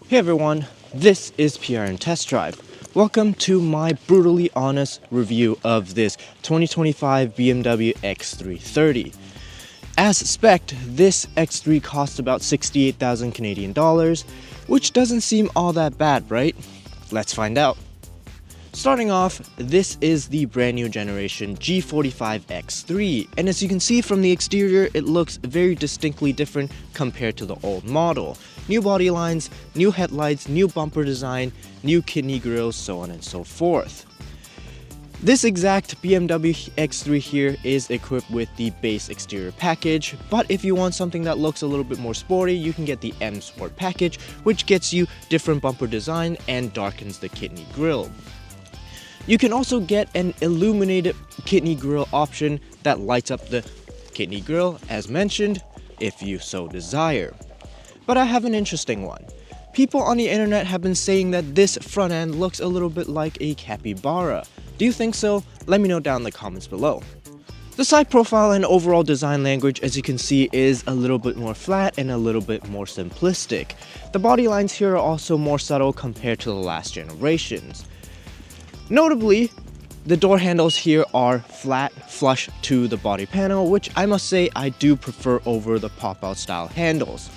Hey everyone, this is PR and Test Drive. Welcome to my brutally honest review of this 2025 BMW X3 30. As spec'd, this X3 cost about 68,000 Canadian dollars, which doesn't seem all that bad, right? Let's find out. Starting off, this is the brand new generation G45 X3, and as you can see from the exterior, it looks very distinctly different compared to the old model. New body lines, new headlights, new bumper design, new kidney grills, so on and so forth. This exact BMW X3 here is equipped with the base exterior package, but if you want something that looks a little bit more sporty, you can get the M Sport package, which gets you different bumper design and darkens the kidney grille. You can also get an illuminated kidney grille option that lights up the kidney grille, as mentioned, if you so desire. But I have an interesting one. People on the internet have been saying that this front end looks a little bit like a capybara. Do you think so? Let me know down in the comments below. The side profile and overall design language, as you can see, is a little bit more flat and a little bit more simplistic. The body lines here are also more subtle compared to the last generations. Notably, the door handles here are flat, flush to the body panel, which I must say I do prefer over the pop-out style handles.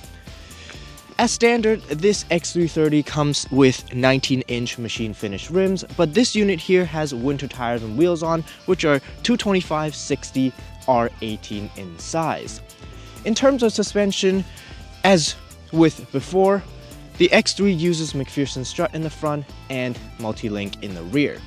As standard, this X330 comes with 19-inch machine finished rims, but this unit here has winter tires and wheels on, which are 225/60 R18 in size. In terms of suspension, as with before, the X3 uses McPherson strut in the front and multi-link in the rear.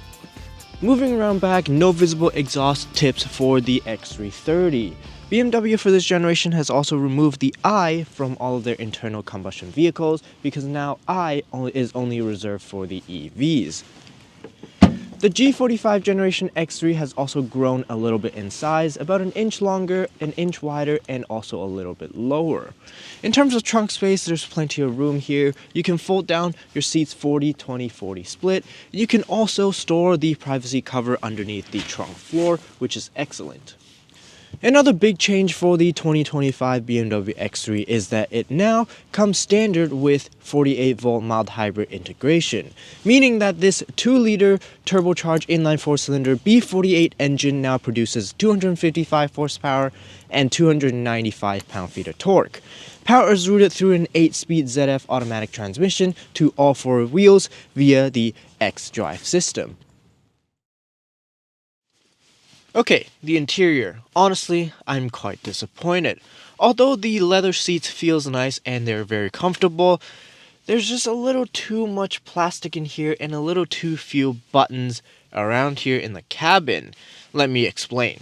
Moving around back, no visible exhaust tips for the X330. BMW for this generation has also removed the I from all of their internal combustion vehicles because now I is only reserved for the EVs. The G45 generation X3 has also grown a little bit in size, about an inch longer, an inch wider, and also a little bit lower. In terms of trunk space, there's plenty of room here. You can fold down your seats 40-20-40 split. You can also store the privacy cover underneath the trunk floor, which is excellent. Another big change for the 2025 BMW X3 is that it now comes standard with 48-volt mild hybrid integration, meaning that this 2-liter turbocharged inline 4-cylinder B48 engine now produces 255 horsepower and 295 pound-feet of torque. Power is routed through an 8-speed ZF automatic transmission to all 4 wheels via the xDrive system. Okay, the interior. Honestly, I'm quite disappointed. Although the leather seats feels nice and they're very comfortable, there's just a little too much plastic in here and a little too few buttons around here in the cabin. Let me explain.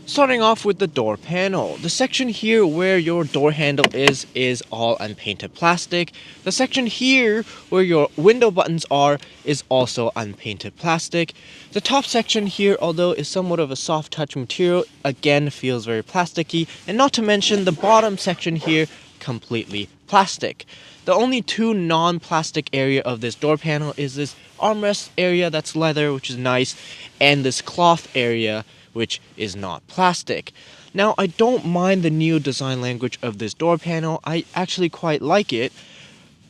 Starting off with the door panel. The section here where your door handle is all unpainted plastic. The section here where your window buttons are is also unpainted plastic. The top section here, although is somewhat of a soft touch material, again feels very plasticky. And not to mention the bottom section here, completely plastic. The only two non-plastic area of this door panel is this armrest area that's leather, which is nice, and this cloth area, which is not plastic. Now, I don't mind the new design language of this door panel. I actually quite like it,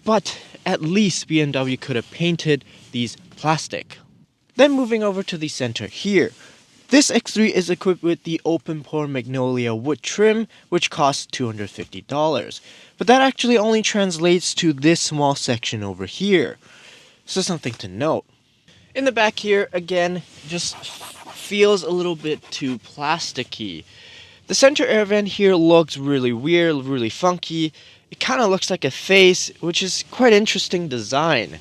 but at least BMW could have painted these plastic. Then moving over to the center here. This X3 is equipped with the open pore magnolia wood trim, which costs $250. But that actually only translates to this small section over here. So something to note. In the back here, again, just feels a little bit too plasticky. The center air vent here looks really weird, really funky. It kind of looks like a face, which is quite interesting design.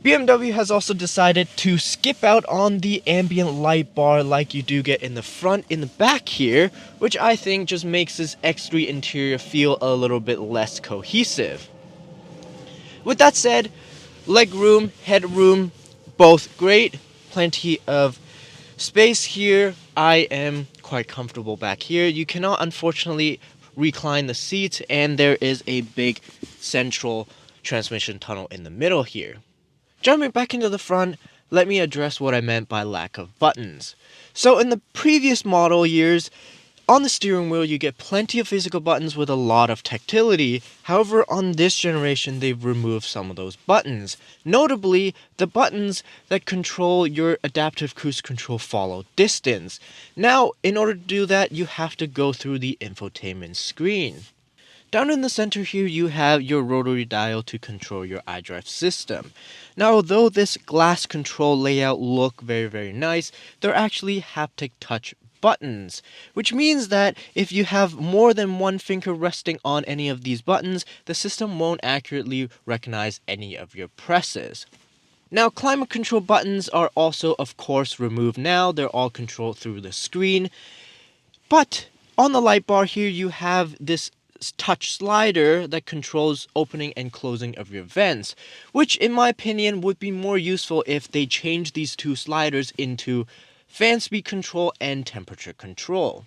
BMW has also decided to skip out on the ambient light bar like you do get in the front in the back here, which I think just makes this X3 interior feel a little bit less cohesive. With that said, legroom, headroom, both great. Plenty of space here. I am quite comfortable back here. You cannot unfortunately recline the seats, and there is a big central transmission tunnel in the middle here. Jumping back into the front, let me address what I meant by lack of buttons. So in the previous model years, On the steering wheel, you get plenty of physical buttons with a lot of tactility. However, on this generation, they've removed some of those buttons. Notably, the buttons that control your adaptive cruise control follow distance. Now, in order to do that, you have to go through the infotainment screen. Down in the center here, you have your rotary dial to control your iDrive system. Now, although this glass control layout look very nice, they're actually haptic touch buttons, which means that if you have more than one finger resting on any of these buttons, the system won't accurately recognize any of your presses. Now, climate control buttons are also, of course, removed now. They're all controlled through the screen. But on the light bar here, you have this touch slider that controls opening and closing of your vents, which in my opinion would be more useful if they change these two sliders into fan speed control and temperature control.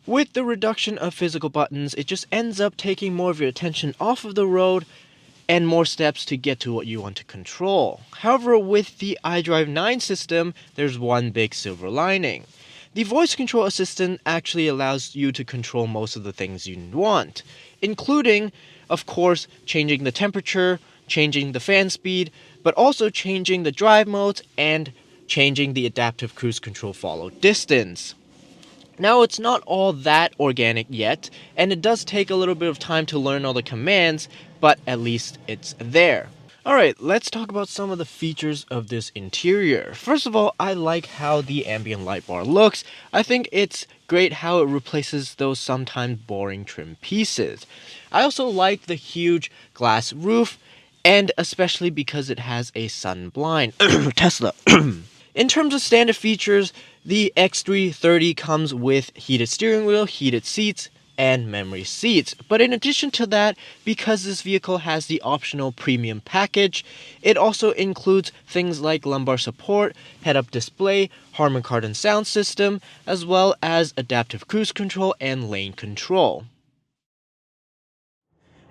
With the reduction of physical buttons, it just ends up taking more of your attention off of the road and more steps to get to what you want to control. However, with the iDrive 9 system, there's one big silver lining. The voice control assistant actually allows you to control most of the things you want, including, of course, changing the temperature, changing the fan speed, but also changing the drive modes and changing the adaptive cruise control follow distance. Now, it's not all that organic yet, and it does take a little bit of time to learn all the commands, but at least it's there. Alright, let's talk about some of the features of this interior. First of all, I like how the ambient light bar looks. I think it's great how it replaces those sometimes boring trim pieces. I also like the huge glass roof, and especially because it has a sun blind. Tesla. In terms of standard features, the X3 comes with heated steering wheel, heated seats, and memory seats. But in addition to that, because this vehicle has the optional premium package, it also includes things like lumbar support, head-up display, Harman Kardon sound system, as well as adaptive cruise control and lane control.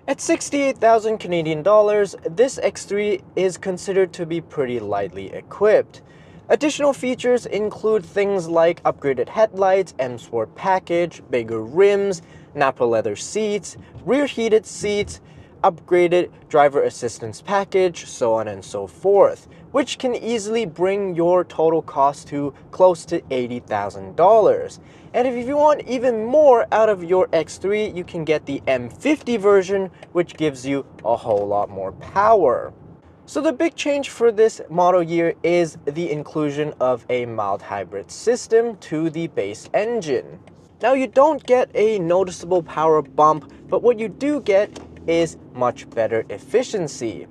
At 68,000 Canadian dollars, this X3 is considered to be pretty lightly equipped. Additional features include things like upgraded headlights, M Sport package, bigger rims, Napa leather seats, rear heated seats, upgraded driver assistance package, so on and so forth, which can easily bring your total cost to close to $80,000. And if you want even more out of your X3, you can get the M50 version, which gives you a whole lot more power. So the big change for this model year is the inclusion of a mild hybrid system to the base engine. Now, you don't get a noticeable power bump, but what you do get is much better efficiency.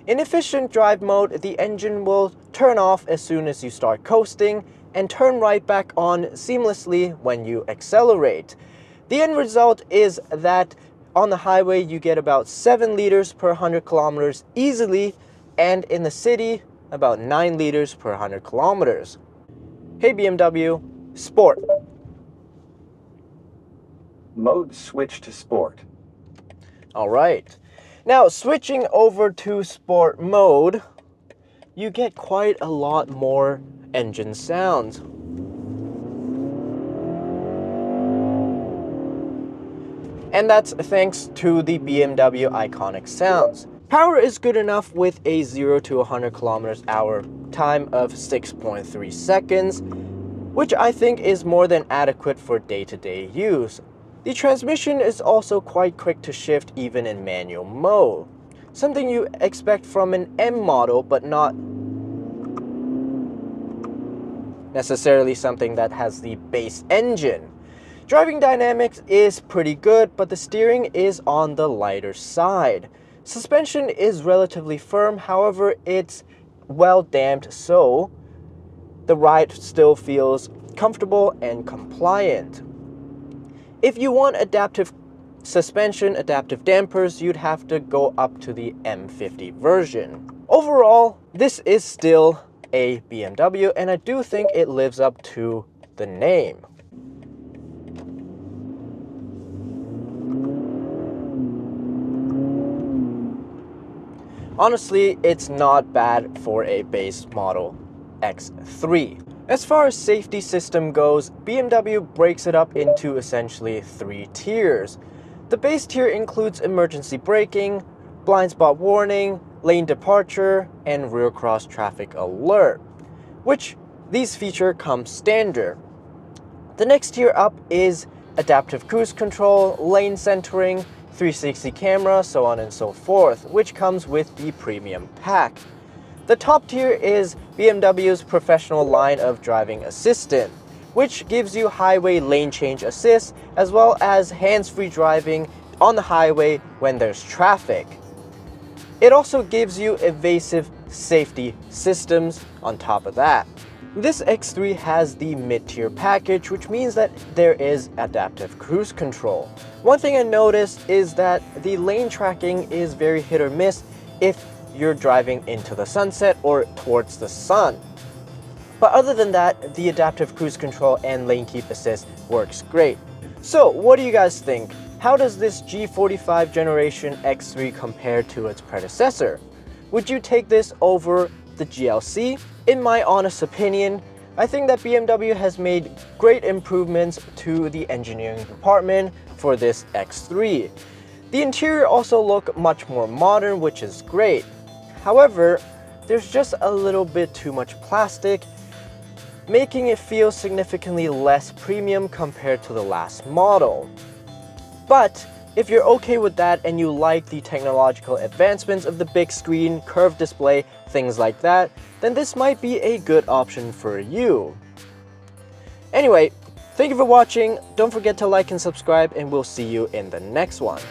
In efficient drive mode, the engine will turn off as soon as you start coasting and turn right back on seamlessly when you accelerate. The end result is that on the highway you get about 7 liters per 100 kilometers easily, and in the city about 9 liters per 100 kilometers. Hey BMW, Sport. Mode switch to Sport. Alright, now switching over to Sport mode, you get quite a lot more engine sounds. And that's thanks to the BMW iconic sounds. Power is good enough with a 0 to 100 kilometers hour time of 6.3 seconds, which I think is more than adequate for day-to-day use. The transmission is also quite quick to shift even in manual mode, something you expect from an M model, but not necessarily something that has the base engine. Driving dynamics is pretty good, but the steering is on the lighter side. Suspension is relatively firm, however, it's well damped, so the ride still feels comfortable and compliant. If you want adaptive suspension, adaptive dampers, you'd have to go up to the M50 version. Overall, this is still a BMW, and I do think it lives up to the name. Honestly, it's not bad for a base model X3. As far as safety system goes, BMW breaks it up into essentially 3 tiers. The base tier includes emergency braking, blind spot warning, lane departure, and rear cross traffic alert, which these features come standard. The next tier up is adaptive cruise control, lane centering, 360 camera, so on and so forth, which comes with the premium pack. The top tier is BMW's professional line of driving assistant, which gives you highway lane change assist as well as hands-free driving on the highway when there's traffic. It also gives you evasive safety systems on top of that. This X3 has the mid-tier package, which means that there is adaptive cruise control. One thing I noticed is that the lane tracking is very hit or miss if you're driving into the sunset or towards the sun. But other than that, the adaptive cruise control and lane keep assist works great. So what do you guys think? How does this G45 generation X3 compare to its predecessor? Would you take this over the GLC? In my honest opinion, I think that BMW has made great improvements to the engineering department for this X3. The interior also looks much more modern, which is great. However, there's just a little bit too much plastic, making it feel significantly less premium compared to the last model. But if you're okay with that and you like the technological advancements of the big screen, curved display, things like that, then this might be a good option for you. Anyway, thank you for watching. Don't forget to like and subscribe, and we'll see you in the next one.